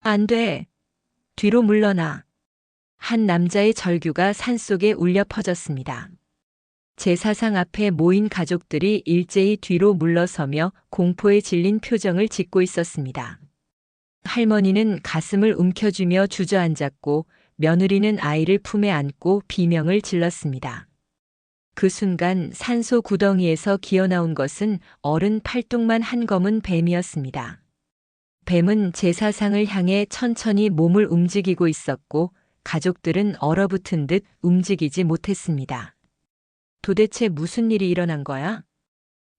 안 돼. 뒤로 물러나. 한 남자의 절규가 산속에 울려 퍼졌습니다. 제사상 앞에 모인 가족들이 일제히 뒤로 물러서며 공포에 질린 표정을 짓고 있었습니다. 할머니는 가슴을 움켜쥐며 주저앉았고 며느리는 아이를 품에 안고 비명을 질렀습니다. 그 순간 산소 구덩이에서 기어나온 것은 어른 팔뚝만 한 검은 뱀이었습니다. 뱀은 제사상을 향해 천천히 몸을 움직이고 있었고 가족들은 얼어붙은 듯 움직이지 못했습니다. 도대체 무슨 일이 일어난 거야?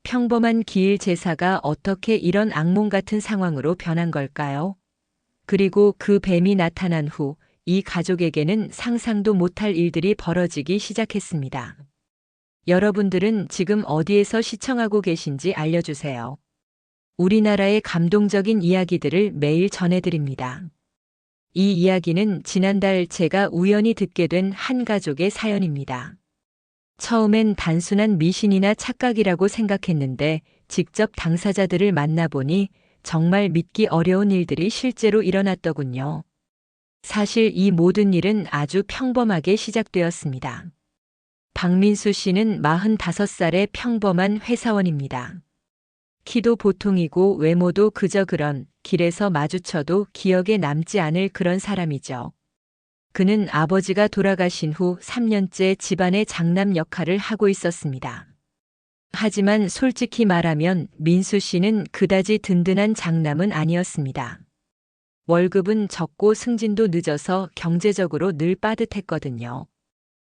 평범한 기일 제사가 어떻게 이런 악몽 같은 상황으로 변한 걸까요? 그리고 그 뱀이 나타난 후 이 가족에게는 상상도 못할 일들이 벌어지기 시작했습니다. 여러분들은 지금 어디에서 시청하고 계신지 알려주세요. 우리나라의 감동적인 이야기들을 매일 전해드립니다. 이 이야기는 지난달 제가 우연히 듣게 된 한 가족의 사연입니다. 처음엔 단순한 미신이나 착각이라고 생각했는데 직접 당사자들을 만나보니 정말 믿기 어려운 일들이 실제로 일어났더군요. 사실 이 모든 일은 아주 평범하게 시작되었습니다. 박민수 씨는 45살의 평범한 회사원입니다. 키도 보통이고 외모도 그저 그런, 길에서 마주쳐도 기억에 남지 않을 그런 사람이죠. 그는 아버지가 돌아가신 후 3년째 집안의 장남 역할을 하고 있었습니다. 하지만 솔직히 말하면 민수 씨는 그다지 든든한 장남은 아니었습니다. 월급은 적고 승진도 늦어서 경제적으로 늘 빠듯했거든요.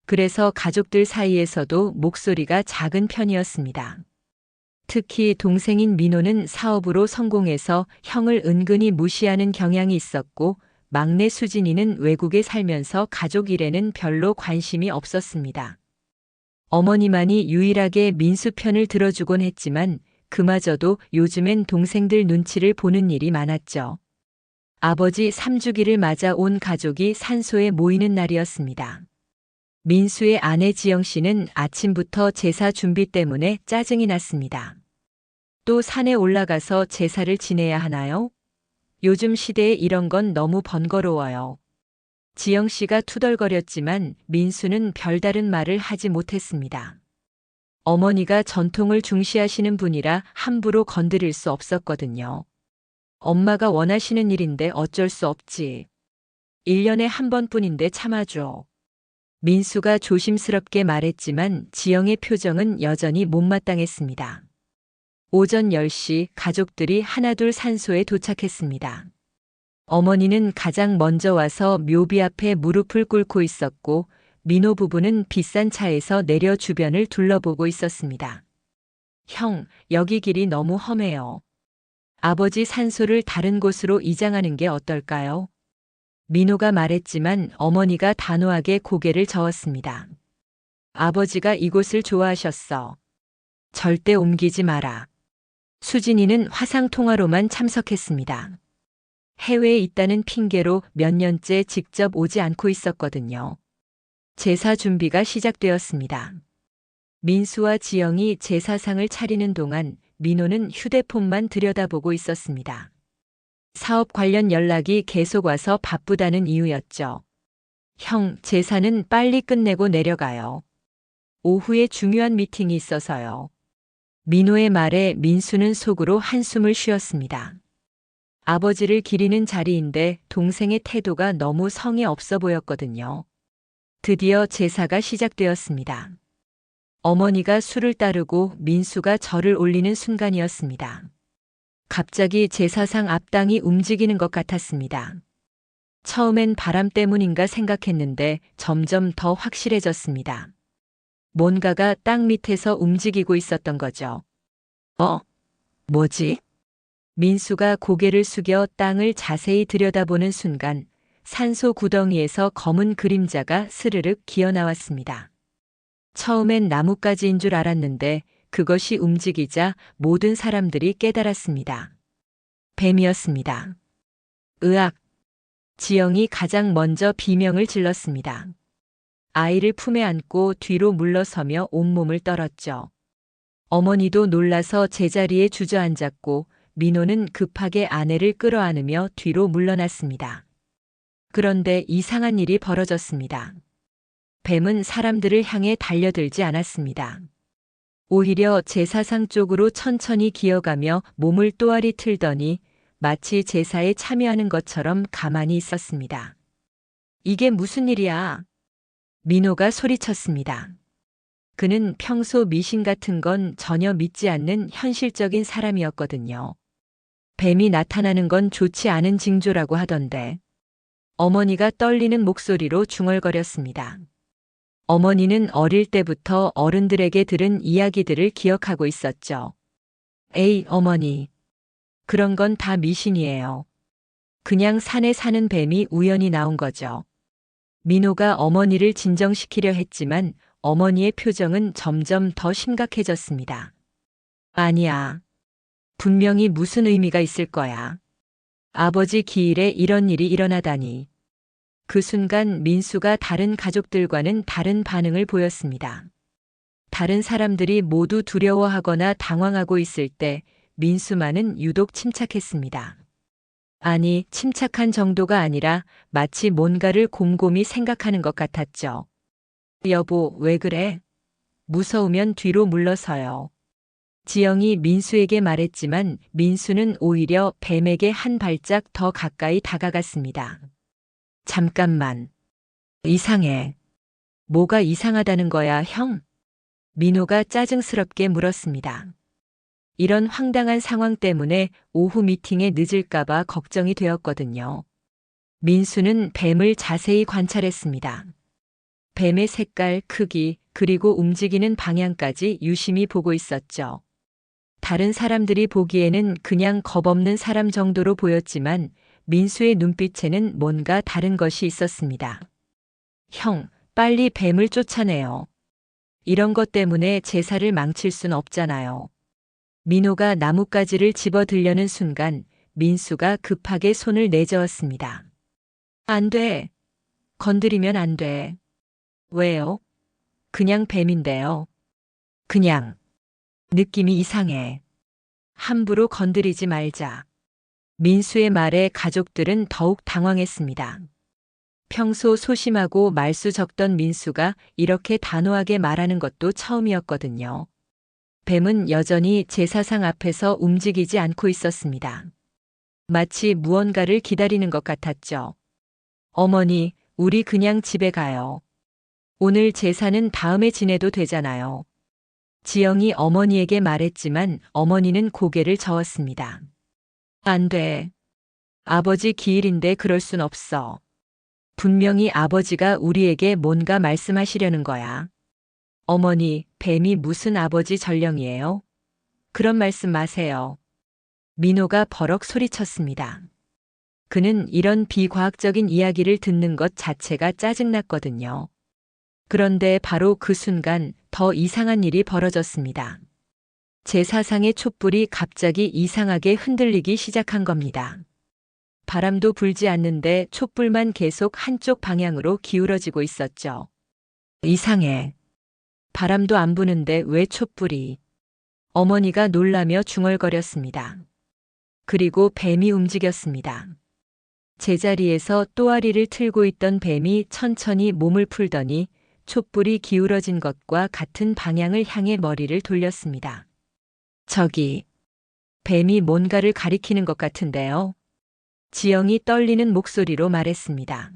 그래서 가족들 사이에서도 목소리가 작은 편이었습니다. 특히 동생인 민호는 사업으로 성공해서 형을 은근히 무시하는 경향이 있었고 막내 수진이는 외국에 살면서 가족 일에는 별로 관심이 없었습니다. 어머니만이 유일하게 민수 편을 들어주곤 했지만 그마저도 요즘엔 동생들 눈치를 보는 일이 많았죠. 아버지 3주기를 맞아 온 가족이 산소에 모이는 날이었습니다. 민수의 아내 지영 씨는 아침부터 제사 준비 때문에 짜증이 났습니다. 또 산에 올라가서 제사를 지내야 하나요? 요즘 시대에 이런 건 너무 번거로워요. 지영 씨가 투덜거렸지만 민수는 별다른 말을 하지 못했습니다. 어머니가 전통을 중시하시는 분이라 함부로 건드릴 수 없었거든요. 엄마가 원하시는 일인데 어쩔 수 없지. 1년에 한 번뿐인데 참아줘. 민수가 조심스럽게 말했지만 지영의 표정은 여전히 못마땅했습니다. 오전 10시 가족들이 하나둘 산소에 도착했습니다. 어머니는 가장 먼저 와서 묘비 앞에 무릎을 꿇고 있었고 민호 부부는 비싼 차에서 내려 주변을 둘러보고 있었습니다. 형, 여기 길이 너무 험해요. 아버지 산소를 다른 곳으로 이장하는 게 어떨까요? 민호가 말했지만 어머니가 단호하게 고개를 저었습니다. 아버지가 이곳을 좋아하셨어. 절대 옮기지 마라. 수진이는 화상통화로만 참석했습니다. 해외에 있다는 핑계로 몇 년째 직접 오지 않고 있었거든요. 제사 준비가 시작되었습니다. 민수와 지영이 제사상을 차리는 동안 민호는 휴대폰만 들여다보고 있었습니다. 사업 관련 연락이 계속 와서 바쁘다는 이유였죠. 형, 제사는 빨리 끝내고 내려가요. 오후에 중요한 미팅이 있어서요. 민호의 말에 민수는 속으로 한숨을 쉬었습니다. 아버지를 기리는 자리인데 동생의 태도가 너무 성의 없어 보였거든요. 드디어 제사가 시작되었습니다. 어머니가 술을 따르고 민수가 절을 올리는 순간이었습니다. 갑자기 제사상 앞당이 움직이는 것 같았습니다. 처음엔 바람 때문인가 생각했는데 점점 더 확실해졌습니다. 뭔가가 땅 밑에서 움직이고 있었던 거죠. 뭐지? 민수가 고개를 숙여 땅을 자세히 들여다보는 순간 산소 구덩이에서 검은 그림자가 스르륵 기어나왔습니다. 처음엔 나뭇가지인 줄 알았는데 그것이 움직이자 모든 사람들이 깨달았습니다. 뱀이었습니다. 으악! 지영이 가장 먼저 비명을 질렀습니다. 아이를 품에 안고 뒤로 물러서며 온몸을 떨었죠. 어머니도 놀라서 제자리에 주저앉았고 민호는 급하게 아내를 끌어안으며 뒤로 물러났습니다. 그런데 이상한 일이 벌어졌습니다. 뱀은 사람들을 향해 달려들지 않았습니다. 오히려 제사상 쪽으로 천천히 기어가며 몸을 또아리 틀더니 마치 제사에 참여하는 것처럼 가만히 있었습니다. 이게 무슨 일이야? 민호가 소리쳤습니다. 그는 평소 미신 같은 건 전혀 믿지 않는 현실적인 사람이었거든요. 뱀이 나타나는 건 좋지 않은 징조라고 하던데. 어머니가 떨리는 목소리로 중얼거렸습니다. 어머니는 어릴 때부터 어른들에게 들은 이야기들을 기억하고 있었죠. 에이, 어머니. 그런 건 다 미신이에요. 그냥 산에 사는 뱀이 우연히 나온 거죠. 민호가 어머니를 진정시키려 했지만 어머니의 표정은 점점 더 심각해졌습니다. 아니야. 분명히 무슨 의미가 있을 거야. 아버지 기일에 이런 일이 일어나다니. 그 순간 민수가 다른 가족들과는 다른 반응을 보였습니다. 다른 사람들이 모두 두려워하거나 당황하고 있을 때 민수만은 유독 침착했습니다. 아니, 침착한 정도가 아니라 마치 뭔가를 곰곰이 생각하는 것 같았죠. 여보, 왜 그래? 무서우면 뒤로 물러서요. 지영이 민수에게 말했지만 민수는 오히려 뱀에게 한 발짝 더 가까이 다가갔습니다. 잠깐만. 이상해. 뭐가 이상하다는 거야, 형? 민호가 짜증스럽게 물었습니다. 이런 황당한 상황 때문에 오후 미팅에 늦을까봐 걱정이 되었거든요. 민수는 뱀을 자세히 관찰했습니다. 뱀의 색깔, 크기, 그리고 움직이는 방향까지 유심히 보고 있었죠. 다른 사람들이 보기에는 그냥 겁없는 사람 정도로 보였지만 민수의 눈빛에는 뭔가 다른 것이 있었습니다. 형, 빨리 뱀을 쫓아내요. 이런 것 때문에 제사를 망칠 순 없잖아요. 민호가 나뭇가지를 집어들려는 순간 민수가 급하게 손을 내저었습니다. 안 돼. 건드리면 안 돼. 왜요? 그냥 뱀인데요. 그냥. 느낌이 이상해. 함부로 건드리지 말자. 민수의 말에 가족들은 더욱 당황했습니다. 평소 소심하고 말수 적던 민수가 이렇게 단호하게 말하는 것도 처음이었거든요. 뱀은 여전히 제사상 앞에서 움직이지 않고 있었습니다. 마치 무언가를 기다리는 것 같았죠. 어머니, 우리 그냥 집에 가요. 오늘 제사는 다음에 지내도 되잖아요. 지영이 어머니에게 말했지만 어머니는 고개를 저었습니다. 안 돼. 아버지 기일인데 그럴 순 없어. 분명히 아버지가 우리에게 뭔가 말씀하시려는 거야. 어머니, 뱀이 무슨 아버지 전령이에요? 그런 말씀 마세요. 민호가 버럭 소리쳤습니다. 그는 이런 비과학적인 이야기를 듣는 것 자체가 짜증났거든요. 그런데 바로 그 순간 더 이상한 일이 벌어졌습니다. 제사상의 촛불이 갑자기 이상하게 흔들리기 시작한 겁니다. 바람도 불지 않는데 촛불만 계속 한쪽 방향으로 기울어지고 있었죠. 이상해. 바람도 안 부는데 왜 촛불이? 어머니가 놀라며 중얼거렸습니다. 그리고 뱀이 움직였습니다. 제자리에서 또아리를 틀고 있던 뱀이 천천히 몸을 풀더니 촛불이 기울어진 것과 같은 방향을 향해 머리를 돌렸습니다. 저기, 뱀이 뭔가를 가리키는 것 같은데요. 지영이 떨리는 목소리로 말했습니다.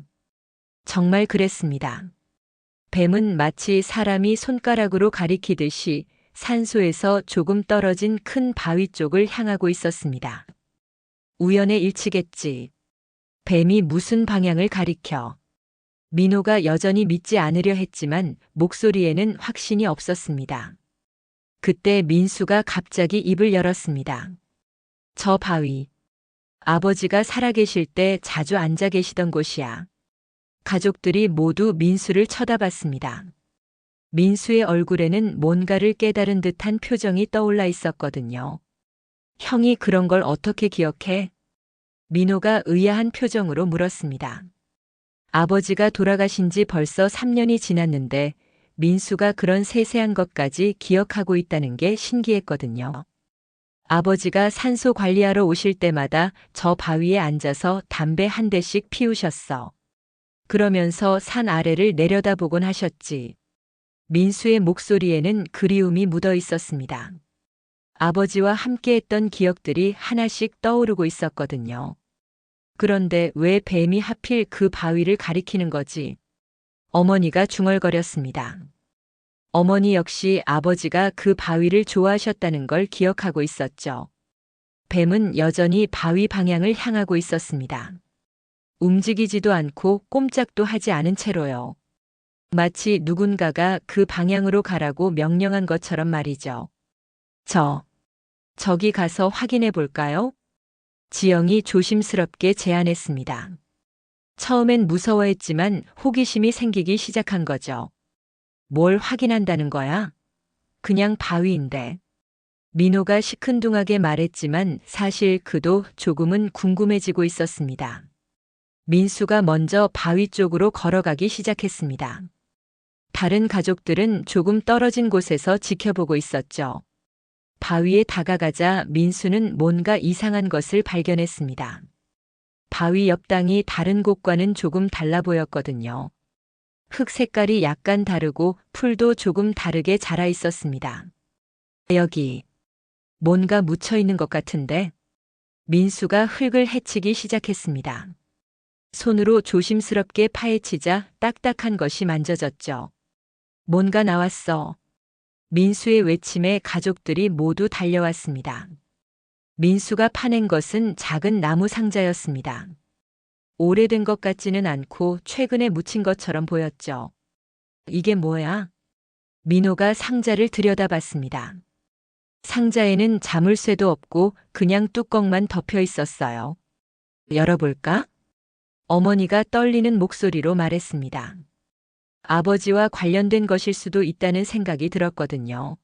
정말 그랬습니다. 뱀은 마치 사람이 손가락으로 가리키듯이 산소에서 조금 떨어진 큰 바위 쪽을 향하고 있었습니다. 우연의 일치겠지. 뱀이 무슨 방향을 가리켜. 민호가 여전히 믿지 않으려 했지만 목소리에는 확신이 없었습니다. 그때 민수가 갑자기 입을 열었습니다. 저 바위. 아버지가 살아계실 때 자주 앉아 계시던 곳이야. 가족들이 모두 민수를 쳐다봤습니다. 민수의 얼굴에는 뭔가를 깨달은 듯한 표정이 떠올라 있었거든요. 형이 그런 걸 어떻게 기억해? 민호가 의아한 표정으로 물었습니다. 아버지가 돌아가신 지 벌써 3년이 지났는데 민수가 그런 세세한 것까지 기억하고 있다는 게 신기했거든요. 아버지가 산소 관리하러 오실 때마다 저 바위에 앉아서 담배 한 대씩 피우셨어. 그러면서 산 아래를 내려다보곤 하셨지. 민수의 목소리에는 그리움이 묻어 있었습니다. 아버지와 함께했던 기억들이 하나씩 떠오르고 있었거든요. 그런데 왜 뱀이 하필 그 바위를 가리키는 거지? 어머니가 중얼거렸습니다. 어머니 역시 아버지가 그 바위를 좋아하셨다는 걸 기억하고 있었죠. 뱀은 여전히 바위 방향을 향하고 있었습니다. 움직이지도 않고 꼼짝도 하지 않은 채로요. 마치 누군가가 그 방향으로 가라고 명령한 것처럼 말이죠. 저기 가서 확인해 볼까요? 지영이 조심스럽게 제안했습니다. 처음엔 무서워했지만 호기심이 생기기 시작한 거죠. 뭘 확인한다는 거야? 그냥 바위인데. 민호가 시큰둥하게 말했지만 사실 그도 조금은 궁금해지고 있었습니다. 민수가 먼저 바위 쪽으로 걸어가기 시작했습니다. 다른 가족들은 조금 떨어진 곳에서 지켜보고 있었죠. 바위에 다가가자 민수는 뭔가 이상한 것을 발견했습니다. 바위 옆땅이 다른 곳과는 조금 달라 보였거든요. 흙 색깔이 약간 다르고 풀도 조금 다르게 자라 있었습니다. 여기 뭔가 묻혀 있는 것 같은데? 민수가 흙을 헤치기 시작했습니다. 손으로 조심스럽게 파헤치자 딱딱한 것이 만져졌죠. 뭔가 나왔어. 민수의 외침에 가족들이 모두 달려왔습니다. 민수가 파낸 것은 작은 나무 상자였습니다. 오래된 것 같지는 않고 최근에 묻힌 것처럼 보였죠. 이게 뭐야? 민호가 상자를 들여다봤습니다. 상자에는 자물쇠도 없고 그냥 뚜껑만 덮여 있었어요. 열어볼까? 어머니가 떨리는 목소리로 말했습니다. 아버지와 관련된 것일 수도 있다는 생각이 들었거든요.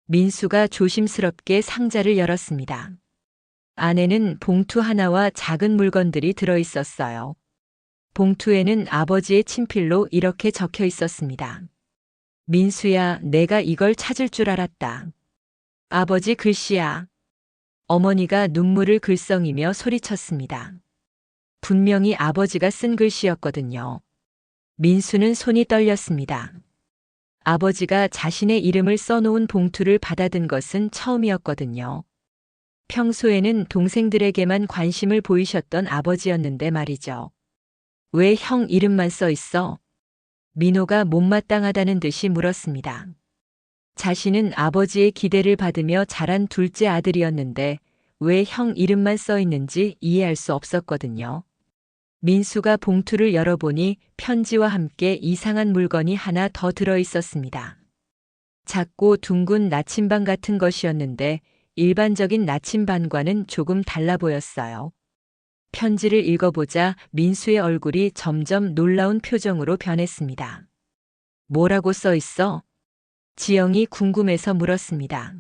민수가 조심스럽게 상자를 열었습니다. 안에는 봉투 하나와 작은 물건들이 들어 있었어요. 봉투에는 아버지의 친필로 이렇게 적혀 있었습니다. 민수야, 내가 이걸 찾을 줄 알았다. 아버지 글씨야. 어머니가 눈물을 글썽이며 소리쳤습니다. 분명히 아버지가 쓴 글씨였거든요. 민수는 손이 떨렸습니다. 아버지가 자신의 이름을 써놓은 봉투를 받아든 것은 처음이었거든요. 평소에는 동생들에게만 관심을 보이셨던 아버지였는데 말이죠. 왜 형 이름만 써 있어? 민호가 못마땅하다는 듯이 물었습니다. 자신은 아버지의 기대를 받으며 자란 둘째 아들이었는데 왜 형 이름만 써 있는지 이해할 수 없었거든요. 민수가 봉투를 열어보니 편지와 함께 이상한 물건이 하나 더 들어 있었습니다. 작고 둥근 나침반 같은 것이었는데 일반적인 나침반과는 조금 달라 보였어요. 편지를 읽어보자 민수의 얼굴이 점점 놀라운 표정으로 변했습니다. 뭐라고 써 있어? 지영이 궁금해서 물었습니다.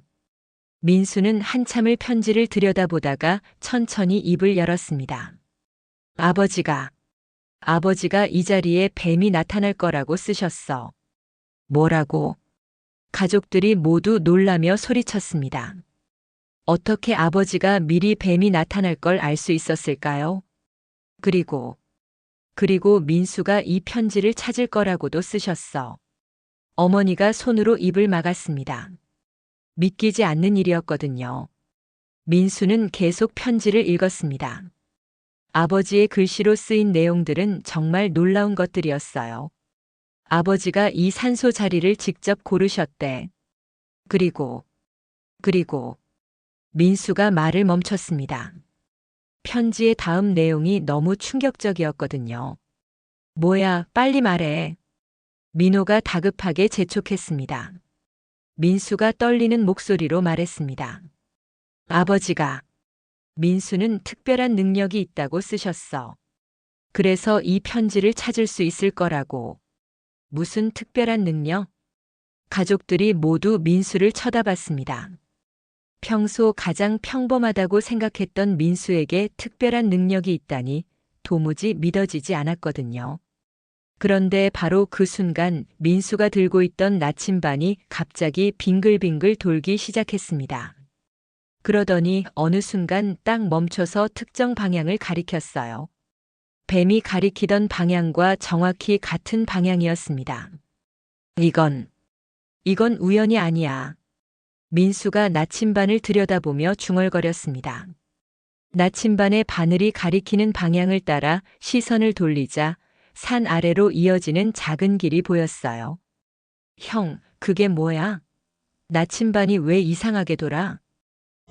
민수는 한참을 편지를 들여다보다가 천천히 입을 열었습니다. 아버지가 이 자리에 뱀이 나타날 거라고 쓰셨어. 뭐라고? 가족들이 모두 놀라며 소리쳤습니다. 어떻게 아버지가 미리 뱀이 나타날 걸 알 수 있었을까요? 그리고 민수가 이 편지를 찾을 거라고도 쓰셨어. 어머니가 손으로 입을 막았습니다. 믿기지 않는 일이었거든요. 민수는 계속 편지를 읽었습니다. 아버지의 글씨로 쓰인 내용들은 정말 놀라운 것들이었어요. 아버지가 이 산소 자리를 직접 고르셨대. 그리고 민수가 말을 멈췄습니다. 편지의 다음 내용이 너무 충격적이었거든요. 뭐야, 빨리 말해. 민호가 다급하게 재촉했습니다. 민수가 떨리는 목소리로 말했습니다. 아버지가 민수는 특별한 능력이 있다고 쓰셨어. 그래서 이 편지를 찾을 수 있을 거라고. 무슨 특별한 능력? 가족들이 모두 민수를 쳐다봤습니다. 평소 가장 평범하다고 생각했던 민수에게 특별한 능력이 있다니 도무지 믿어지지 않았거든요. 그런데 바로 그 순간 민수가 들고 있던 나침반이 갑자기 빙글빙글 돌기 시작했습니다. 그러더니 어느 순간 딱 멈춰서 특정 방향을 가리켰어요. 뱀이 가리키던 방향과 정확히 같은 방향이었습니다. 이건 우연이 아니야. 민수가 나침반을 들여다보며 중얼거렸습니다. 나침반의 바늘이 가리키는 방향을 따라 시선을 돌리자 산 아래로 이어지는 작은 길이 보였어요. 형, 그게 뭐야? 나침반이 왜 이상하게 돌아?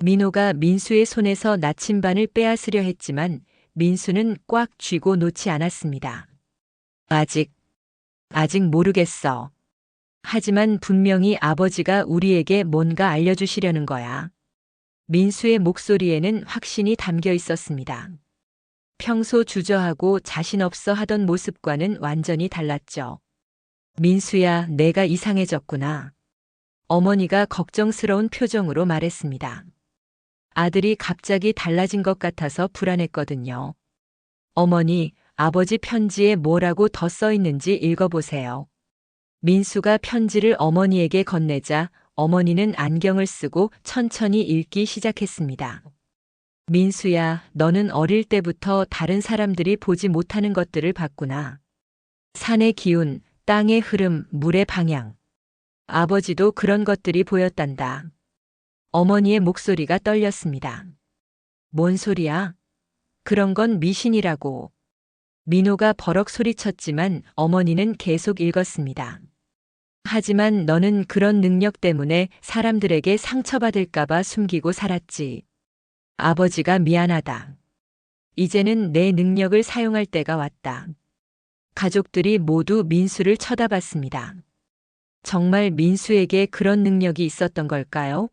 민호가 민수의 손에서 나침반을 빼앗으려 했지만 민수는 꽉 쥐고 놓지 않았습니다. 아직 모르겠어. 하지만 분명히 아버지가 우리에게 뭔가 알려주시려는 거야. 민수의 목소리에는 확신이 담겨 있었습니다. 평소 주저하고 자신 없어 하던 모습과는 완전히 달랐죠. 민수야, 내가 이상해졌구나. 어머니가 걱정스러운 표정으로 말했습니다. 아들이 갑자기 달라진 것 같아서 불안했거든요. 어머니, 아버지 편지에 뭐라고 더 써 있는지 읽어보세요. 민수가 편지를 어머니에게 건네자 어머니는 안경을 쓰고 천천히 읽기 시작했습니다. 민수야, 너는 어릴 때부터 다른 사람들이 보지 못하는 것들을 봤구나. 산의 기운, 땅의 흐름, 물의 방향. 아버지도 그런 것들이 보였단다. 어머니의 목소리가 떨렸습니다. 뭔 소리야? 그런 건 미신이라고. 민호가 버럭 소리쳤지만 어머니는 계속 읽었습니다. 하지만 너는 그런 능력 때문에 사람들에게 상처받을까봐 숨기고 살았지. 아버지가 미안하다. 이제는 내 능력을 사용할 때가 왔다. 가족들이 모두 민수를 쳐다봤습니다. 정말 민수에게 그런 능력이 있었던 걸까요?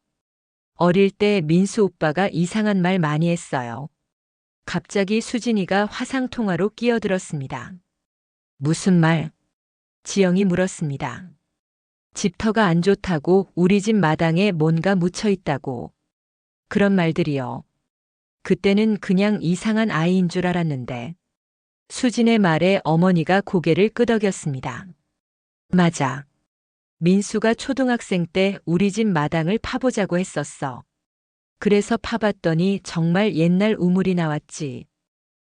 어릴 때 민수 오빠가 이상한 말 많이 했어요. 갑자기 수진이가 화상통화로 끼어들었습니다. 무슨 말? 지영이 물었습니다. 집터가 안 좋다고 우리 집 마당에 뭔가 묻혀 있다고. 그런 말들이요. 그때는 그냥 이상한 아이인 줄 알았는데. 수진의 말에 어머니가 고개를 끄덕였습니다. 맞아. 민수가 초등학생 때 우리 집 마당을 파보자고 했었어. 그래서 파봤더니 정말 옛날 우물이 나왔지.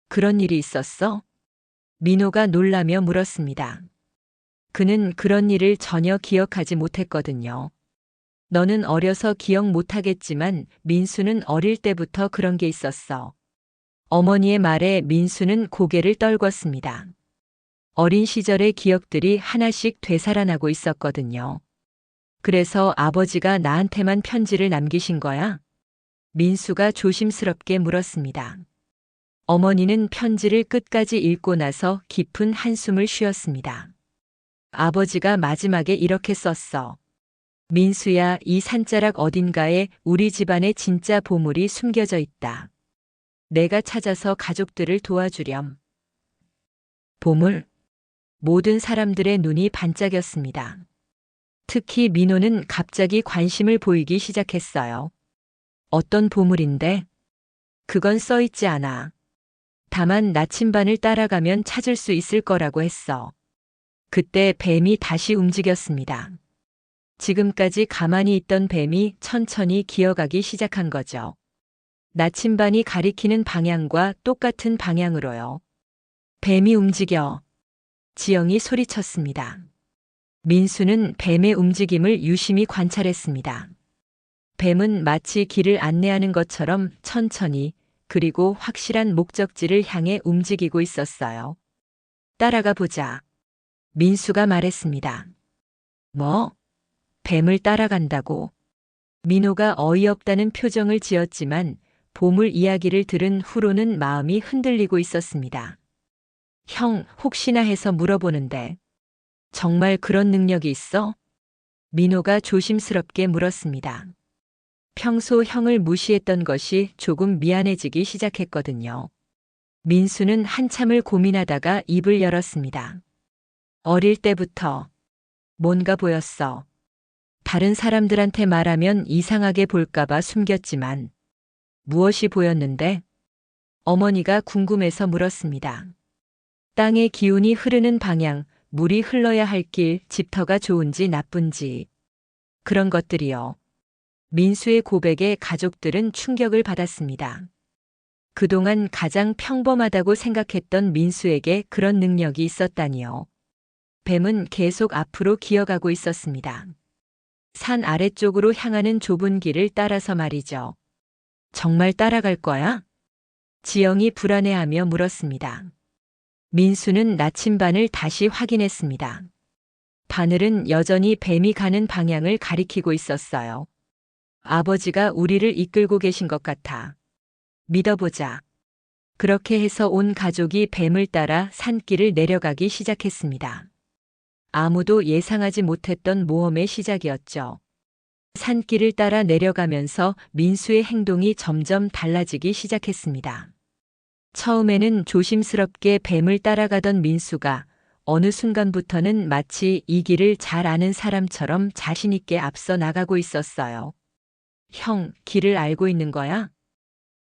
그런 일이 있었어? 민호가 놀라며 물었습니다. 그는 그런 일을 전혀 기억하지 못했거든요. 너는 어려서 기억 못하겠지만 민수는 어릴 때부터 그런 게 있었어. 어머니의 말에 민수는 고개를 떨궜습니다. 어린 시절의 기억들이 하나씩 되살아나고 있었거든요. 그래서 아버지가 나한테만 편지를 남기신 거야? 민수가 조심스럽게 물었습니다. 어머니는 편지를 끝까지 읽고 나서 깊은 한숨을 쉬었습니다. 아버지가 마지막에 이렇게 썼어. 민수야, 이 산자락 어딘가에 우리 집안의 진짜 보물이 숨겨져 있다. 내가 찾아서 가족들을 도와주렴. 보물? 모든 사람들의 눈이 반짝였습니다. 특히 민호는 갑자기 관심을 보이기 시작했어요. 어떤 보물인데? 그건 써 있지 않아. 다만 나침반을 따라가면 찾을 수 있을 거라고 했어. 그때 뱀이 다시 움직였습니다. 지금까지 가만히 있던 뱀이 천천히 기어가기 시작한 거죠. 나침반이 가리키는 방향과 똑같은 방향으로요. 뱀이 움직여. 지영이 소리쳤습니다. 민수는 뱀의 움직임을 유심히 관찰했습니다. 뱀은 마치 길을 안내하는 것처럼 천천히 그리고 확실한 목적지를 향해 움직이고 있었어요. 따라가 보자. 민수가 말했습니다. 뭐? 뱀을 따라간다고. 민호가 어이없다는 표정을 지었지만 보물 이야기를 들은 후로는 마음이 흔들리고 있었습니다. 형, 혹시나 해서 물어보는데 정말 그런 능력이 있어? 민호가 조심스럽게 물었습니다. 평소 형을 무시했던 것이 조금 미안해지기 시작했거든요. 민수는 한참을 고민하다가 입을 열었습니다. 어릴 때부터 뭔가 보였어. 다른 사람들한테 말하면 이상하게 볼까봐 숨겼지만 무엇이 보였는데? 어머니가 궁금해서 물었습니다. 땅의 기운이 흐르는 방향, 물이 흘러야 할 길, 집터가 좋은지 나쁜지. 그런 것들이요. 민수의 고백에 가족들은 충격을 받았습니다. 그동안 가장 평범하다고 생각했던 민수에게 그런 능력이 있었다니요. 뱀은 계속 앞으로 기어가고 있었습니다. 산 아래쪽으로 향하는 좁은 길을 따라서 말이죠. 정말 따라갈 거야? 지영이 불안해하며 물었습니다. 민수는 나침반을 다시 확인했습니다. 바늘은 여전히 뱀이 가는 방향을 가리키고 있었어요. 아버지가 우리를 이끌고 계신 것 같아. 믿어보자. 그렇게 해서 온 가족이 뱀을 따라 산길을 내려가기 시작했습니다. 아무도 예상하지 못했던 모험의 시작이었죠. 산길을 따라 내려가면서 민수의 행동이 점점 달라지기 시작했습니다. 처음에는 조심스럽게 뱀을 따라가던 민수가 어느 순간부터는 마치 이 길을 잘 아는 사람처럼 자신있게 앞서 나가고 있었어요. 형, 길을 알고 있는 거야?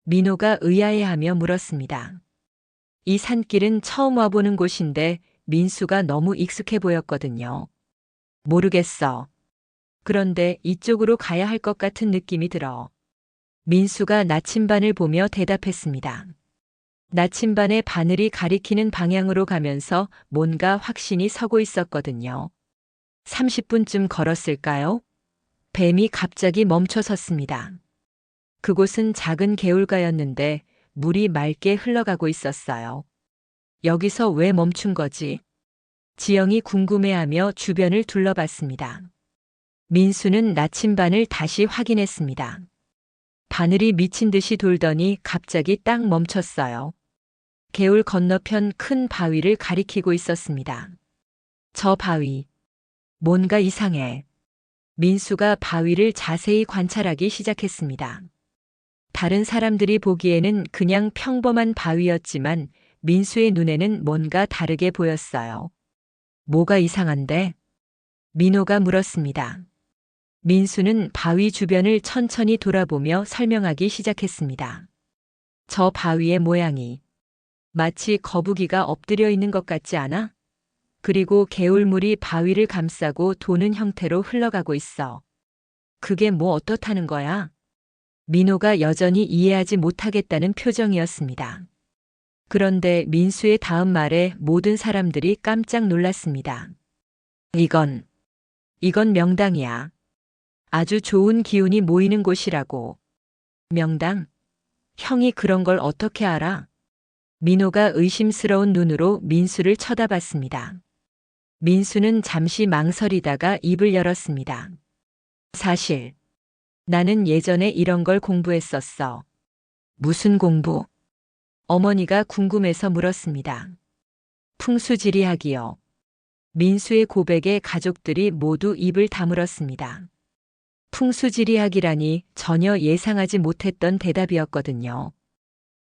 민호가 의아해하며 물었습니다. 이 산길은 처음 와보는 곳인데 민수가 너무 익숙해 보였거든요. 모르겠어. 그런데 이쪽으로 가야 할 것 같은 느낌이 들어. 민수가 나침반을 보며 대답했습니다. 나침반의 바늘이 가리키는 방향으로 가면서 뭔가 확신이 서고 있었거든요. 30분쯤 걸었을까요? 뱀이 갑자기 멈춰 섰습니다. 그곳은 작은 개울가였는데 물이 맑게 흘러가고 있었어요. 여기서 왜 멈춘 거지? 지영이 궁금해하며 주변을 둘러봤습니다. 민수는 나침반을 다시 확인했습니다. 바늘이 미친 듯이 돌더니 갑자기 딱 멈췄어요. 개울 건너편 큰 바위를 가리키고 있었습니다. 저 바위. 뭔가 이상해. 민수가 바위를 자세히 관찰하기 시작했습니다. 다른 사람들이 보기에는 그냥 평범한 바위였지만 민수의 눈에는 뭔가 다르게 보였어요. 뭐가 이상한데? 민호가 물었습니다. 민수는 바위 주변을 천천히 돌아보며 설명하기 시작했습니다. 저 바위의 모양이 마치 거북이가 엎드려 있는 것 같지 않아? 그리고 개울물이 바위를 감싸고 도는 형태로 흘러가고 있어. 그게 뭐 어떻다는 거야? 민호가 여전히 이해하지 못하겠다는 표정이었습니다. 그런데 민수의 다음 말에 모든 사람들이 깜짝 놀랐습니다. 이건 명당이야. 아주 좋은 기운이 모이는 곳이라고. 명당? 형이 그런 걸 어떻게 알아? 민호가 의심스러운 눈으로 민수를 쳐다봤습니다. 민수는 잠시 망설이다가 입을 열었습니다. 사실, 나는 예전에 이런 걸 공부했었어. 무슨 공부? 어머니가 궁금해서 물었습니다. 풍수지리학이요. 민수의 고백에 가족들이 모두 입을 다물었습니다. 풍수지리학이라니 전혀 예상하지 못했던 대답이었거든요.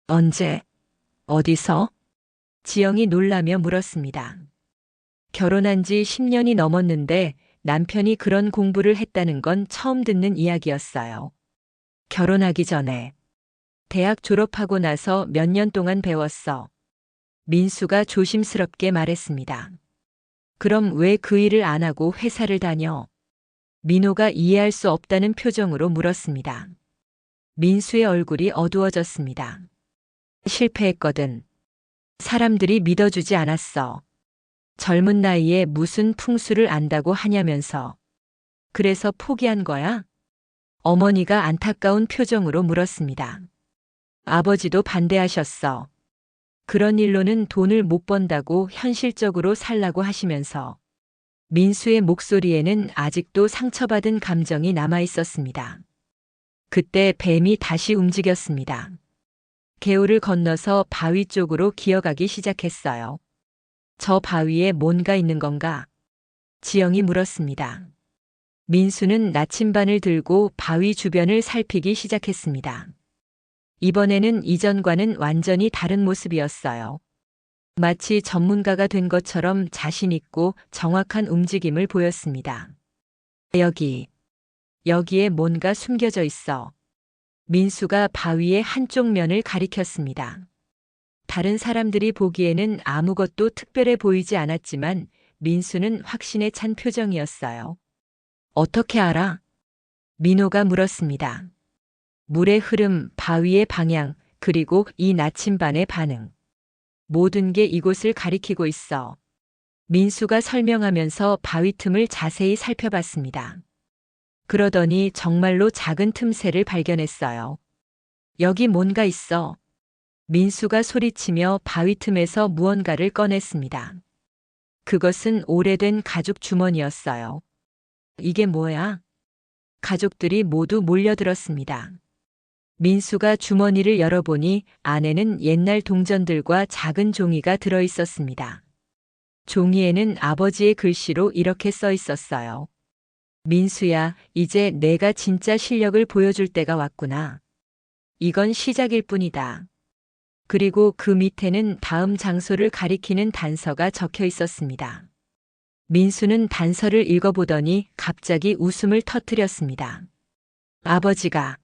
언제? 어디서? 지영이 놀라며 물었습니다. 결혼한 지 10년이 넘었는데 남편이 그런 공부를 했다는 건 처음 듣는 이야기였어요. 결혼하기 전에. 대학 졸업하고 나서 몇 년 동안 배웠어. 민수가 조심스럽게 말했습니다. 그럼 왜 그 일을 안 하고 회사를 다녀? 민호가 이해할 수 없다는 표정으로 물었습니다. 민수의 얼굴이 어두워졌습니다. 실패했거든. 사람들이 믿어주지 않았어. 젊은 나이에 무슨 풍수를 안다고 하냐면서. 그래서 포기한 거야? 어머니가 안타까운 표정으로 물었습니다. 아버지도 반대하셨어. 그런 일로는 돈을 못 번다고 현실적으로 살라고 하시면서. 민수의 목소리에는 아직도 상처받은 감정이 남아 있었습니다. 그때 뱀이 다시 움직였습니다. 개울을 건너서 바위 쪽으로 기어가기 시작했어요. 저 바위에 뭔가 있는 건가? 지영이 물었습니다. 민수는 나침반을 들고 바위 주변을 살피기 시작했습니다. 이번에는 이전과는 완전히 다른 모습이었어요. 마치 전문가가 된 것처럼 자신 있고 정확한 움직임을 보였습니다. 여기에 뭔가 숨겨져 있어. 민수가 바위의 한쪽 면을 가리켰습니다. 다른 사람들이 보기에는 아무것도 특별해 보이지 않았지만 민수는 확신에 찬 표정이었어요. 어떻게 알아? 민호가 물었습니다. 물의 흐름, 바위의 방향, 그리고 이 나침반의 반응. 모든 게 이곳을 가리키고 있어. 민수가 설명하면서 바위 틈을 자세히 살펴봤습니다. 그러더니 정말로 작은 틈새를 발견했어요. 여기 뭔가 있어. 민수가 소리치며 바위 틈에서 무언가를 꺼냈습니다. 그것은 오래된 가죽 주머니였어요. 이게 뭐야? 가족들이 모두 몰려들었습니다. 민수가 주머니를 열어보니 안에는 옛날 동전들과 작은 종이가 들어 있었습니다. 종이에는 아버지의 글씨로 이렇게 써 있었어요. 민수야, 이제 내가 진짜 실력을 보여줄 때가 왔구나. 이건 시작일 뿐이다. 그리고 그 밑에는 다음 장소를 가리키는 단서가 적혀 있었습니다. 민수는 단서를 읽어보더니 갑자기 웃음을 터뜨렸습니다. 아버지가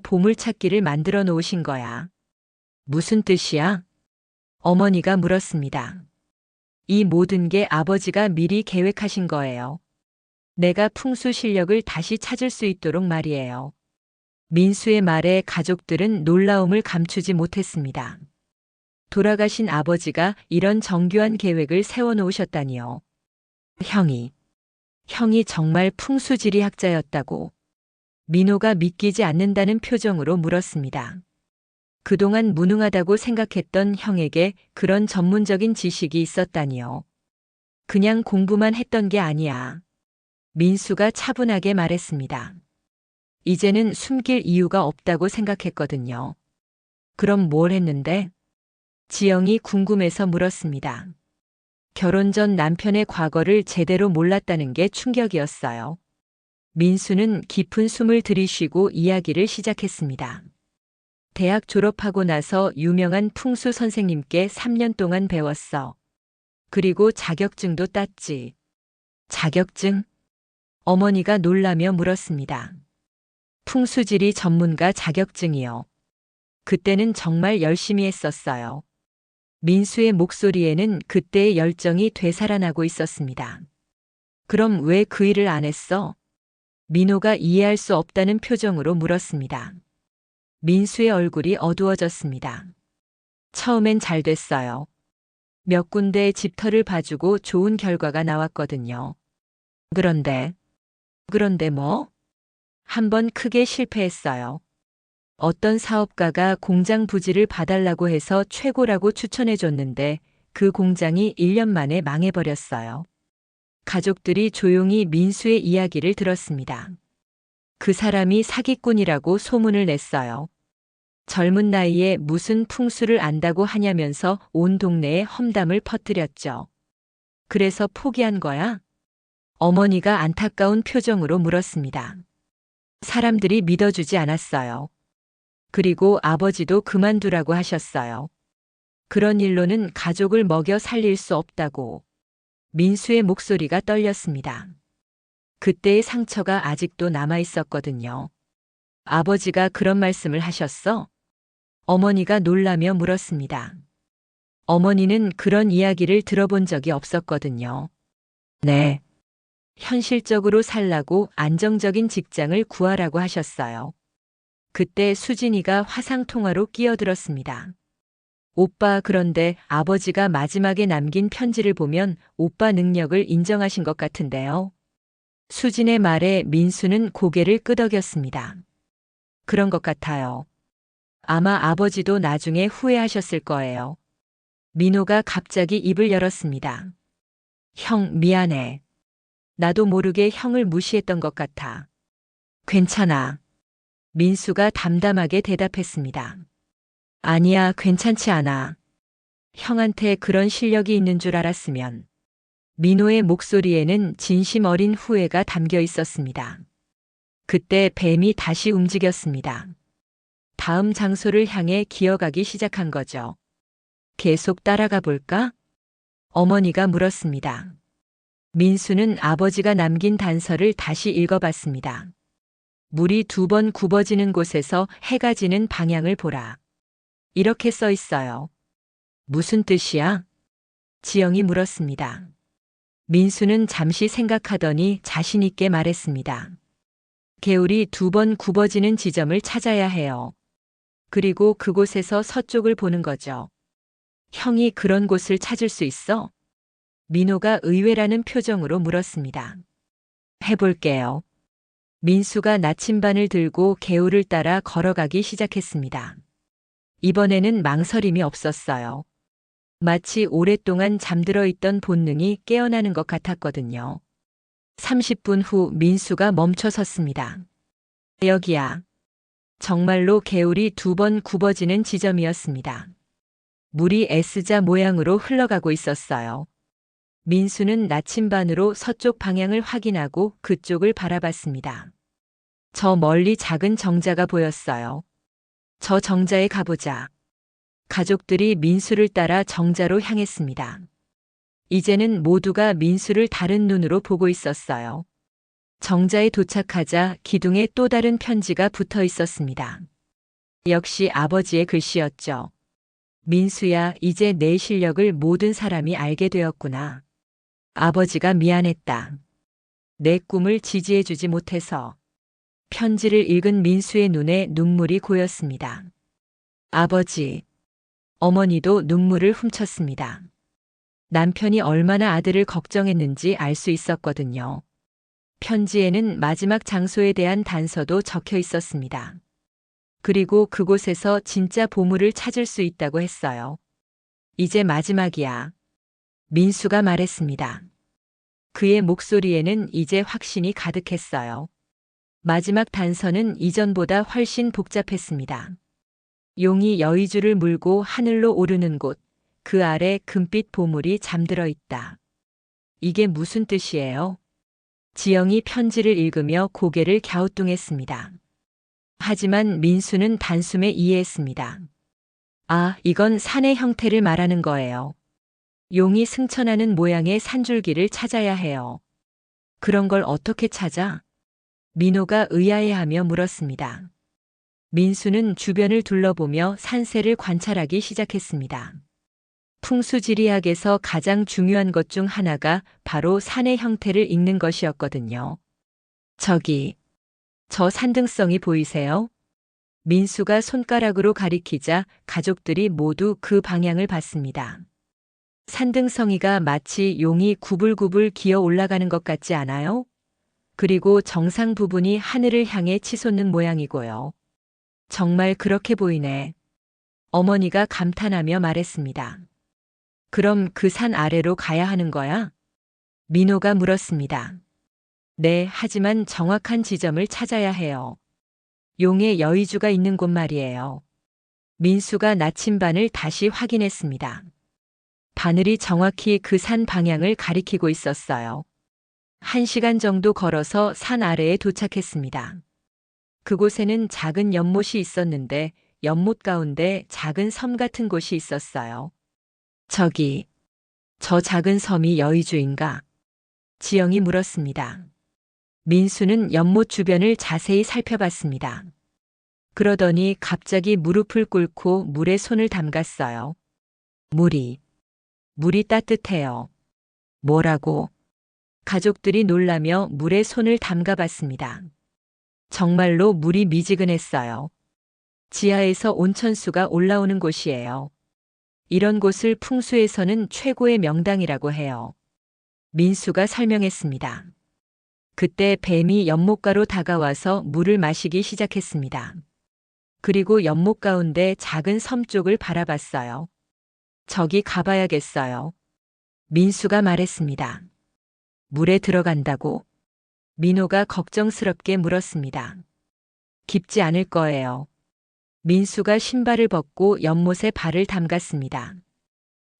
보물찾기를 만들어 놓으신 거야. 무슨 뜻이야? 어머니가 물었습니다. 이 모든 게 아버지가 미리 계획하신 거예요. 내가 풍수 실력을 다시 찾을 수 있도록 말이에요. 민수의 말에 가족들은 놀라움을 감추지 못했습니다. 돌아가신 아버지가 이런 정교한 계획을 세워놓으셨다니요. 형이 정말 풍수지리 학자였다고. 민호가 믿기지 않는다는 표정으로 물었습니다. 그동안 무능하다고 생각했던 형에게 그런 전문적인 지식이 있었다니요. 그냥 공부만 했던 게 아니야. 민수가 차분하게 말했습니다. 이제는 숨길 이유가 없다고 생각했거든요. 그럼 뭘 했는데? 지영이 궁금해서 물었습니다. 결혼 전 남편의 과거를 제대로 몰랐다는 게 충격이었어요. 민수는 깊은 숨을 들이쉬고 이야기를 시작했습니다. 대학 졸업하고 나서 유명한 풍수 선생님께 3년 동안 배웠어. 그리고 자격증도 땄지. 자격증? 어머니가 놀라며 물었습니다. 풍수지리 전문가 자격증이요. 그때는 정말 열심히 했었어요. 민수의 목소리에는 그때의 열정이 되살아나고 있었습니다. 그럼 왜 그 일을 안 했어? 민호가 이해할 수 없다는 표정으로 물었습니다. 민수의 얼굴이 어두워졌습니다. 처음엔 잘 됐어요. 몇 군데 집터를 봐주고 좋은 결과가 나왔거든요. 그런데 뭐? 한번 크게 실패했어요. 어떤 사업가가 공장 부지를 봐달라고 해서 최고라고 추천해줬는데 그 공장이 1년 만에 망해버렸어요. 가족들이 조용히 민수의 이야기를 들었습니다. 그 사람이 사기꾼이라고 소문을 냈어요. 젊은 나이에 무슨 풍수를 안다고 하냐면서 온 동네에 험담을 퍼뜨렸죠. 그래서 포기한 거야? 어머니가 안타까운 표정으로 물었습니다. 사람들이 믿어주지 않았어요. 그리고 아버지도 그만두라고 하셨어요. 그런 일로는 가족을 먹여 살릴 수 없다고. 민수의 목소리가 떨렸습니다. 그때의 상처가 아직도 남아 있었거든요. 아버지가 그런 말씀을 하셨어? 어머니가 놀라며 물었습니다. 어머니는 그런 이야기를 들어본 적이 없었거든요. 네. 현실적으로 살라고 안정적인 직장을 구하라고 하셨어요. 그때 수진이가 화상통화로 끼어들었습니다. 오빠, 그런데 아버지가 마지막에 남긴 편지를 보면 오빠 능력을 인정하신 것 같은데요. 수진의 말에 민수는 고개를 끄덕였습니다. 그런 것 같아요. 아마 아버지도 나중에 후회하셨을 거예요. 민호가 갑자기 입을 열었습니다. 형, 미안해. 나도 모르게 형을 무시했던 것 같아. 괜찮아. 민수가 담담하게 대답했습니다. 아니야, 괜찮지 않아. 형한테 그런 실력이 있는 줄 알았으면. 민호의 목소리에는 진심 어린 후회가 담겨 있었습니다. 그때 뱀이 다시 움직였습니다. 다음 장소를 향해 기어가기 시작한 거죠. 계속 따라가 볼까? 어머니가 물었습니다. 민수는 아버지가 남긴 단서를 다시 읽어봤습니다. 물이 2번 굽어지는 곳에서 해가 지는 방향을 보라. 이렇게 써 있어요. 무슨 뜻이야? 지영이 물었습니다. 민수는 잠시 생각하더니 자신 있게 말했습니다. 개울이 2번 굽어지는 지점을 찾아야 해요. 그리고 그곳에서 서쪽을 보는 거죠. 형이 그런 곳을 찾을 수 있어? 민호가 의외라는 표정으로 물었습니다. 해볼게요. 민수가 나침반을 들고 개울을 따라 걸어가기 시작했습니다. 이번에는 망설임이 없었어요. 마치 오랫동안 잠들어 있던 본능이 깨어나는 것 같았거든요. 30분 후 민수가 멈춰 섰습니다. 여기야. 정말로 개울이 2번 굽어지는 지점이었습니다. 물이 S자 모양으로 흘러가고 있었어요. 민수는 나침반으로 서쪽 방향을 확인하고 그쪽을 바라봤습니다. 저 멀리 작은 정자가 보였어요. 저 정자에 가보자. 가족들이 민수를 따라 정자로 향했습니다. 이제는 모두가 민수를 다른 눈으로 보고 있었어요. 정자에 도착하자 기둥에 또 다른 편지가 붙어 있었습니다. 역시 아버지의 글씨였죠. 민수야, 이제 내 실력을 모든 사람이 알게 되었구나. 아버지가 미안했다. 내 꿈을 지지해주지 못해서. 편지를 읽은 민수의 눈에 눈물이 고였습니다. 아버지. 어머니도 눈물을 훔쳤습니다. 남편이 얼마나 아들을 걱정했는지 알 수 있었거든요. 편지에는 마지막 장소에 대한 단서도 적혀 있었습니다. 그리고 그곳에서 진짜 보물을 찾을 수 있다고 했어요. 이제 마지막이야. 민수가 말했습니다. 그의 목소리에는 이제 확신이 가득했어요. 마지막 단서는 이전보다 훨씬 복잡했습니다. 용이 여의주를 물고 하늘로 오르는 곳, 그 아래 금빛 보물이 잠들어 있다. 이게 무슨 뜻이에요? 지영이 편지를 읽으며 고개를 갸우뚱했습니다. 하지만 민수는 단숨에 이해했습니다. 아, 이건 산의 형태를 말하는 거예요. 용이 승천하는 모양의 산줄기를 찾아야 해요. 그런 걸 어떻게 찾아? 민호가 의아해하며 물었습니다. 민수는 주변을 둘러보며 산세를 관찰하기 시작했습니다. 풍수지리학에서 가장 중요한 것 중 하나가 바로 산의 형태를 읽는 것이었거든요. 저기, 저 산등성이 보이세요? 민수가 손가락으로 가리키자 가족들이 모두 그 방향을 봤습니다. 산등성이가 마치 용이 구불구불 기어 올라가는 것 같지 않아요? 그리고 정상 부분이 하늘을 향해 치솟는 모양이고요. 정말 그렇게 보이네. 어머니가 감탄하며 말했습니다. 그럼 그 산 아래로 가야 하는 거야? 민호가 물었습니다. 네, 하지만 정확한 지점을 찾아야 해요. 용의 여의주가 있는 곳 말이에요. 민수가 나침반을 다시 확인했습니다. 바늘이 정확히 그 산 방향을 가리키고 있었어요. 1시간 정도 걸어서 산 아래에 도착했습니다. 그곳에는 작은 연못이 있었는데 연못 가운데 작은 섬 같은 곳이 있었어요. 저기, 저 작은 섬이 여의주인가? 지영이 물었습니다. 민수는 연못 주변을 자세히 살펴봤습니다. 그러더니 갑자기 무릎을 꿇고 물에 손을 담갔어요. 물이 따뜻해요. 뭐라고? 가족들이 놀라며 물에 손을 담가봤습니다. 정말로 물이 미지근했어요. 지하에서 온천수가 올라오는 곳이에요. 이런 곳을 풍수에서는 최고의 명당이라고 해요. 민수가 설명했습니다. 그때 뱀이 연못가로 다가와서 물을 마시기 시작했습니다. 그리고 연못 가운데 작은 섬 쪽을 바라봤어요. 저기 가봐야겠어요. 민수가 말했습니다. 물에 들어간다고? 민호가 걱정스럽게 물었습니다. 깊지 않을 거예요. 민수가 신발을 벗고 연못에 발을 담갔습니다.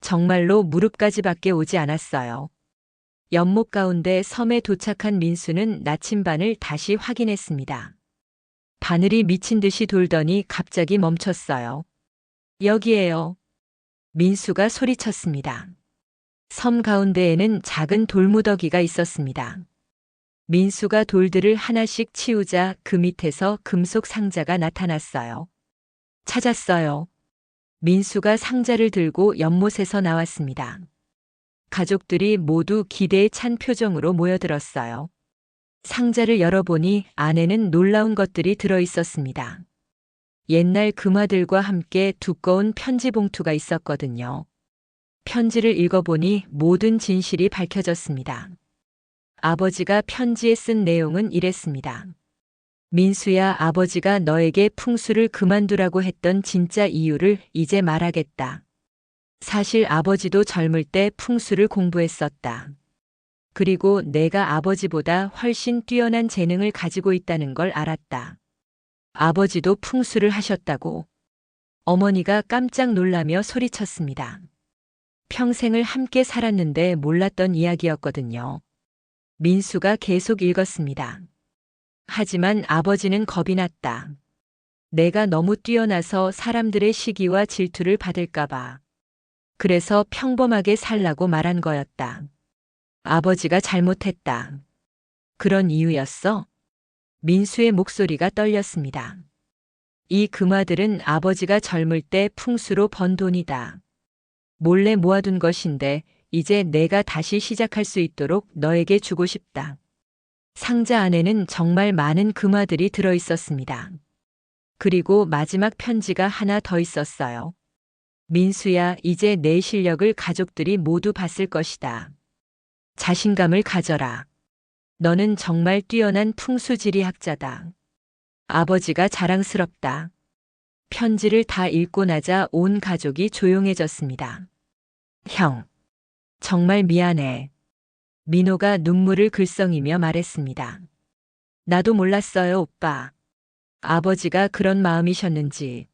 정말로 무릎까지밖에 오지 않았어요. 연못 가운데 섬에 도착한 민수는 나침반을 다시 확인했습니다. 바늘이 미친 듯이 돌더니 갑자기 멈췄어요. 여기에요. 민수가 소리쳤습니다. 섬 가운데에는 작은 돌무더기가 있었습니다. 민수가 돌들을 하나씩 치우자 그 밑에서 금속 상자가 나타났어요. 찾았어요. 민수가 상자를 들고 연못에서 나왔습니다. 가족들이 모두 기대에 찬 표정으로 모여들었어요. 상자를 열어보니 안에는 놀라운 것들이 들어 있었습니다. 옛날 금화들과 함께 두꺼운 편지 봉투가 있었거든요. 편지를 읽어보니 모든 진실이 밝혀졌습니다. 아버지가 편지에 쓴 내용은 이랬습니다. 민수야, 아버지가 너에게 풍수를 그만두라고 했던 진짜 이유를 이제 말하겠다. 사실 아버지도 젊을 때 풍수를 공부했었다. 그리고 내가 아버지보다 훨씬 뛰어난 재능을 가지고 있다는 걸 알았다. 아버지도 풍수를 하셨다고. 어머니가 깜짝 놀라며 소리쳤습니다. 평생을 함께 살았는데 몰랐던 이야기였거든요. 민수가 계속 읽었습니다. 하지만 아버지는 겁이 났다. 내가 너무 뛰어나서 사람들의 시기와 질투를 받을까봐. 그래서 평범하게 살라고 말한 거였다. 아버지가 잘못했다. 그런 이유였어? 민수의 목소리가 떨렸습니다. 이 금화들은 아버지가 젊을 때 풍수로 번 돈이다. 몰래 모아둔 것인데 이제 내가 다시 시작할 수 있도록 너에게 주고 싶다. 상자 안에는 정말 많은 금화들이 들어 있었습니다. 그리고 마지막 편지가 하나 더 있었어요. 민수야, 이제 내 실력을 가족들이 모두 봤을 것이다. 자신감을 가져라. 너는 정말 뛰어난 풍수지리학자다. 아버지가 자랑스럽다. 편지를 다 읽고 나자 온 가족이 조용해졌습니다. 형, 정말 미안해. 민호가 눈물을 글썽이며 말했습니다. 나도 몰랐어요, 오빠. 아버지가 그런 마음이셨는지.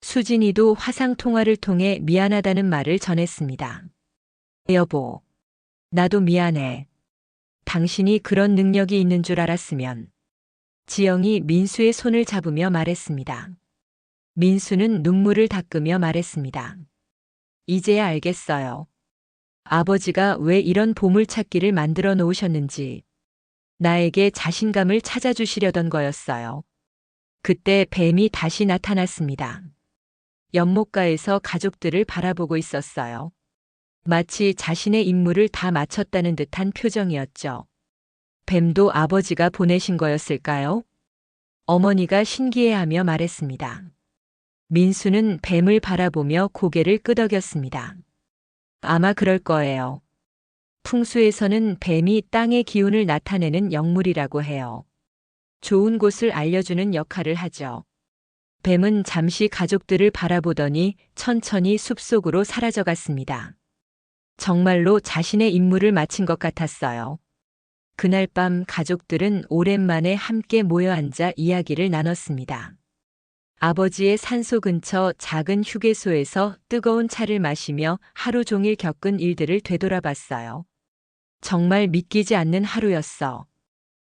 수진이도 화상통화를 통해 미안하다는 말을 전했습니다. 여보, 나도 미안해. 당신이 그런 능력이 있는 줄 알았으면. 지영이 민수의 손을 잡으며 말했습니다. 민수는 눈물을 닦으며 말했습니다. 이제야 알겠어요. 아버지가 왜 이런 보물찾기를 만들어 놓으셨는지. 나에게 자신감을 찾아주시려던 거였어요. 그때 뱀이 다시 나타났습니다. 연못가에서 가족들을 바라보고 있었어요. 마치 자신의 임무를 다 마쳤다는 듯한 표정이었죠. 뱀도 아버지가 보내신 거였을까요? 어머니가 신기해하며 말했습니다. 민수는 뱀을 바라보며 고개를 끄덕였습니다. 아마 그럴 거예요. 풍수에서는 뱀이 땅의 기운을 나타내는 영물이라고 해요. 좋은 곳을 알려주는 역할을 하죠. 뱀은 잠시 가족들을 바라보더니 천천히 숲속으로 사라져갔습니다. 정말로 자신의 임무를 마친 것 같았어요. 그날 밤 가족들은 오랜만에 함께 모여 앉아 이야기를 나눴습니다. 아버지의 산소 근처 작은 휴게소에서 뜨거운 차를 마시며 하루 종일 겪은 일들을 되돌아봤어요. 정말 믿기지 않는 하루였어.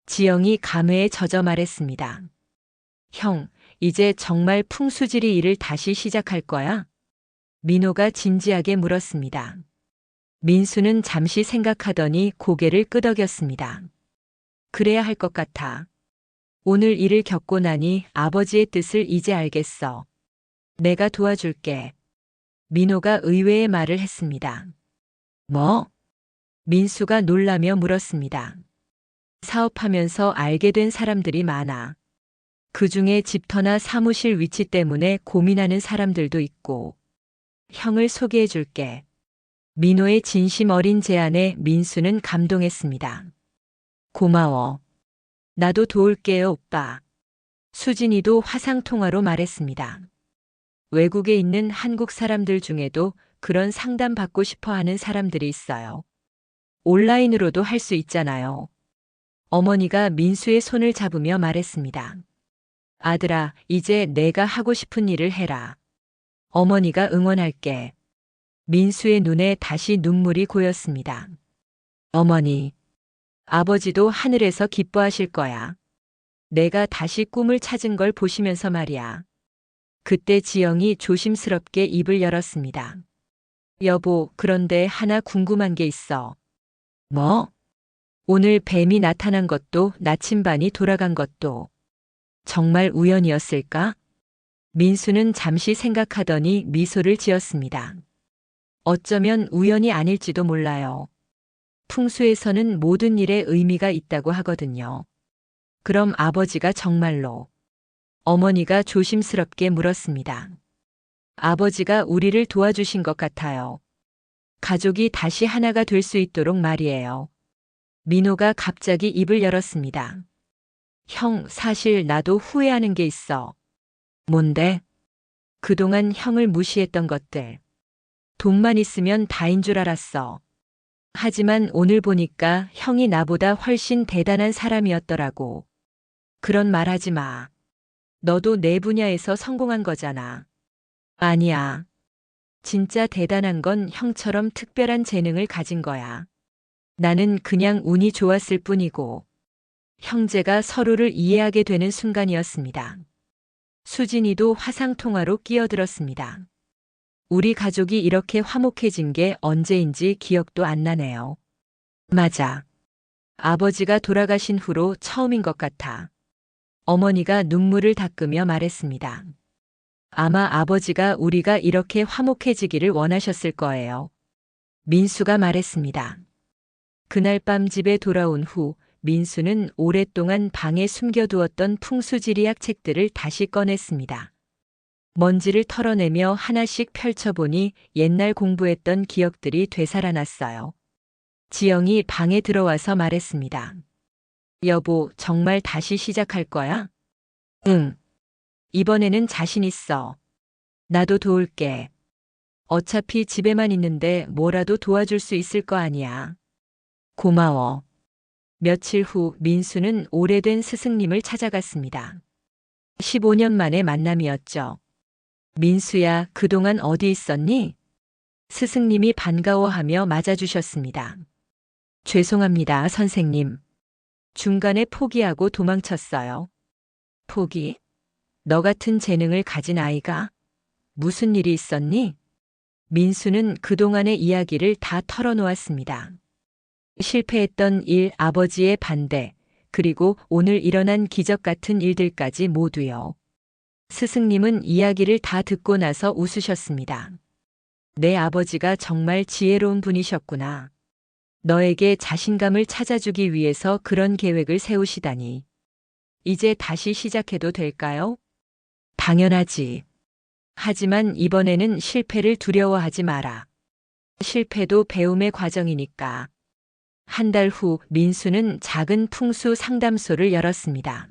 지영이 감회에 젖어 말했습니다. 형, 이제 정말 풍수지리 일을 다시 시작할 거야? 민호가 진지하게 물었습니다. 민수는 잠시 생각하더니 고개를 끄덕였습니다. 그래야 할 것 같아. 오늘 일을 겪고 나니 아버지의 뜻을 이제 알겠어. 내가 도와줄게. 민호가 의외의 말을 했습니다. 뭐? 민수가 놀라며 물었습니다. 사업하면서 알게 된 사람들이 많아. 그 중에 집터나 사무실 위치 때문에 고민하는 사람들도 있고. 형을 소개해 줄게. 민호의 진심 어린 제안에 민수는 감동했습니다. 고마워. 나도 도울게요, 오빠. 수진이도 화상통화로 말했습니다. 외국에 있는 한국 사람들 중에도 그런 상담 받고 싶어 하는 사람들이 있어요. 온라인으로도 할 수 있잖아요. 어머니가 민수의 손을 잡으며 말했습니다. 아들아, 이제 내가 하고 싶은 일을 해라. 어머니가 응원할게. 민수의 눈에 다시 눈물이 고였습니다. 어머니, 아버지도 하늘에서 기뻐하실 거야. 내가 다시 꿈을 찾은 걸 보시면서 말이야. 그때 지영이 조심스럽게 입을 열었습니다. 여보, 그런데 하나 궁금한 게 있어. 뭐? 오늘 뱀이 나타난 것도 나침반이 돌아간 것도 정말 우연이었을까? 민수는 잠시 생각하더니 미소를 지었습니다. 어쩌면 우연이 아닐지도 몰라요. 풍수에서는 모든 일에 의미가 있다고 하거든요. 그럼 아버지가 정말로? 어머니가 조심스럽게 물었습니다. 아버지가 우리를 도와주신 것 같아요. 가족이 다시 하나가 될 수 있도록 말이에요. 민호가 갑자기 입을 열었습니다. 형, 사실 나도 후회하는 게 있어. 뭔데? 그동안 형을 무시했던 것들. 돈만 있으면 다인 줄 알았어. 하지만 오늘 보니까 형이 나보다 훨씬 대단한 사람이었더라고. 그런 말 하지 마. 너도 내 분야에서 성공한 거잖아. 아니야. 진짜 대단한 건 형처럼 특별한 재능을 가진 거야. 나는 그냥 운이 좋았을 뿐이고. 형제가 서로를 이해하게 되는 순간이었습니다. 수진이도 화상통화로 끼어들었습니다. 우리 가족이 이렇게 화목해진 게 언제인지 기억도 안 나네요. 맞아. 아버지가 돌아가신 후로 처음인 것 같아. 어머니가 눈물을 닦으며 말했습니다. 아마 아버지가 우리가 이렇게 화목해지기를 원하셨을 거예요. 민수가 말했습니다. 그날 밤 집에 돌아온 후 민수는 오랫동안 방에 숨겨두었던 풍수지리학 책들을 다시 꺼냈습니다. 먼지를 털어내며 하나씩 펼쳐보니 옛날 공부했던 기억들이 되살아났어요. 지영이 방에 들어와서 말했습니다. 여보, 정말 다시 시작할 거야? 응. 이번에는 자신 있어. 나도 도울게. 어차피 집에만 있는데 뭐라도 도와줄 수 있을 거 아니야. 고마워. 며칠 후 민수는 오래된 스승님을 찾아갔습니다. 15년 만의 만남이었죠. 민수야, 그동안 어디 있었니? 스승님이 반가워하며 맞아주셨습니다. 죄송합니다, 선생님. 중간에 포기하고 도망쳤어요. 포기? 너 같은 재능을 가진 아이가? 무슨 일이 있었니? 민수는 그동안의 이야기를 다 털어놓았습니다. 실패했던 일, 아버지의 반대, 그리고 오늘 일어난 기적 같은 일들까지 모두요. 스승님은 이야기를 다 듣고 나서 웃으셨습니다. 내 아버지가 정말 지혜로운 분이셨구나. 너에게 자신감을 찾아주기 위해서 그런 계획을 세우시다니. 이제 다시 시작해도 될까요? 당연하지. 하지만 이번에는 실패를 두려워하지 마라. 실패도 배움의 과정이니까. 한 달 후 민수는 작은 풍수 상담소를 열었습니다.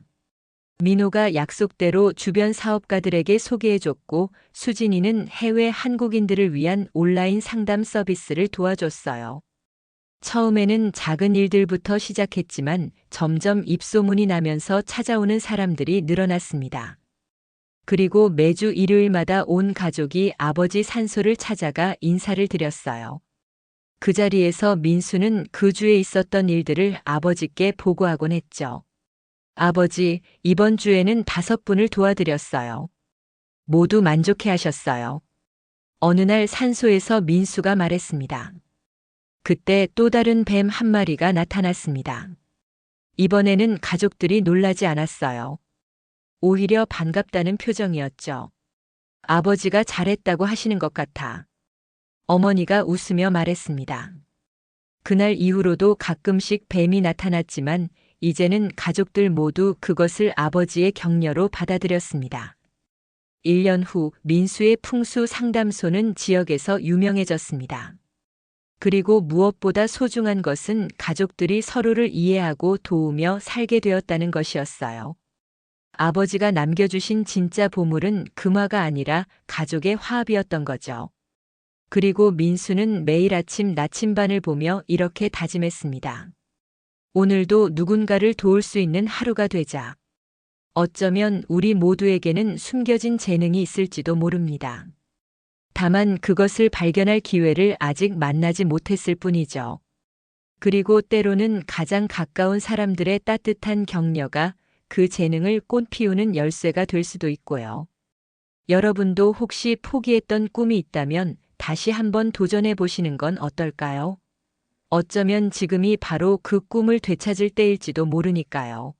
민호가 약속대로 주변 사업가들에게 소개해줬고 수진이는 해외 한국인들을 위한 온라인 상담 서비스를 도와줬어요. 처음에는 작은 일들부터 시작했지만 점점 입소문이 나면서 찾아오는 사람들이 늘어났습니다. 그리고 매주 일요일마다 온 가족이 아버지 산소를 찾아가 인사를 드렸어요. 그 자리에서 민수는 그 주에 있었던 일들을 아버지께 보고하곤 했죠. 아버지, 이번 주에는 5분을 도와드렸어요. 모두 만족해 하셨어요. 어느 날 산소에서 민수가 말했습니다. 그때 또 다른 뱀 한 마리가 나타났습니다. 이번에는 가족들이 놀라지 않았어요. 오히려 반갑다는 표정이었죠. 아버지가 잘했다고 하시는 것 같아. 어머니가 웃으며 말했습니다. 그날 이후로도 가끔씩 뱀이 나타났지만 이제는 가족들 모두 그것을 아버지의 격려로 받아들였습니다. 1년 후 민수의 풍수 상담소는 지역에서 유명해졌습니다. 그리고 무엇보다 소중한 것은 가족들이 서로를 이해하고 도우며 살게 되었다는 것이었어요. 아버지가 남겨주신 진짜 보물은 금화가 아니라 가족의 화합이었던 거죠. 그리고 민수는 매일 아침 나침반을 보며 이렇게 다짐했습니다. 오늘도 누군가를 도울 수 있는 하루가 되자. 어쩌면 우리 모두에게는 숨겨진 재능이 있을지도 모릅니다. 다만 그것을 발견할 기회를 아직 만나지 못했을 뿐이죠. 그리고 때로는 가장 가까운 사람들의 따뜻한 격려가 그 재능을 꽃피우는 열쇠가 될 수도 있고요. 여러분도 혹시 포기했던 꿈이 있다면 다시 한번 도전해 보시는 건 어떨까요? 어쩌면 지금이 바로 그 꿈을 되찾을 때일지도 모르니까요.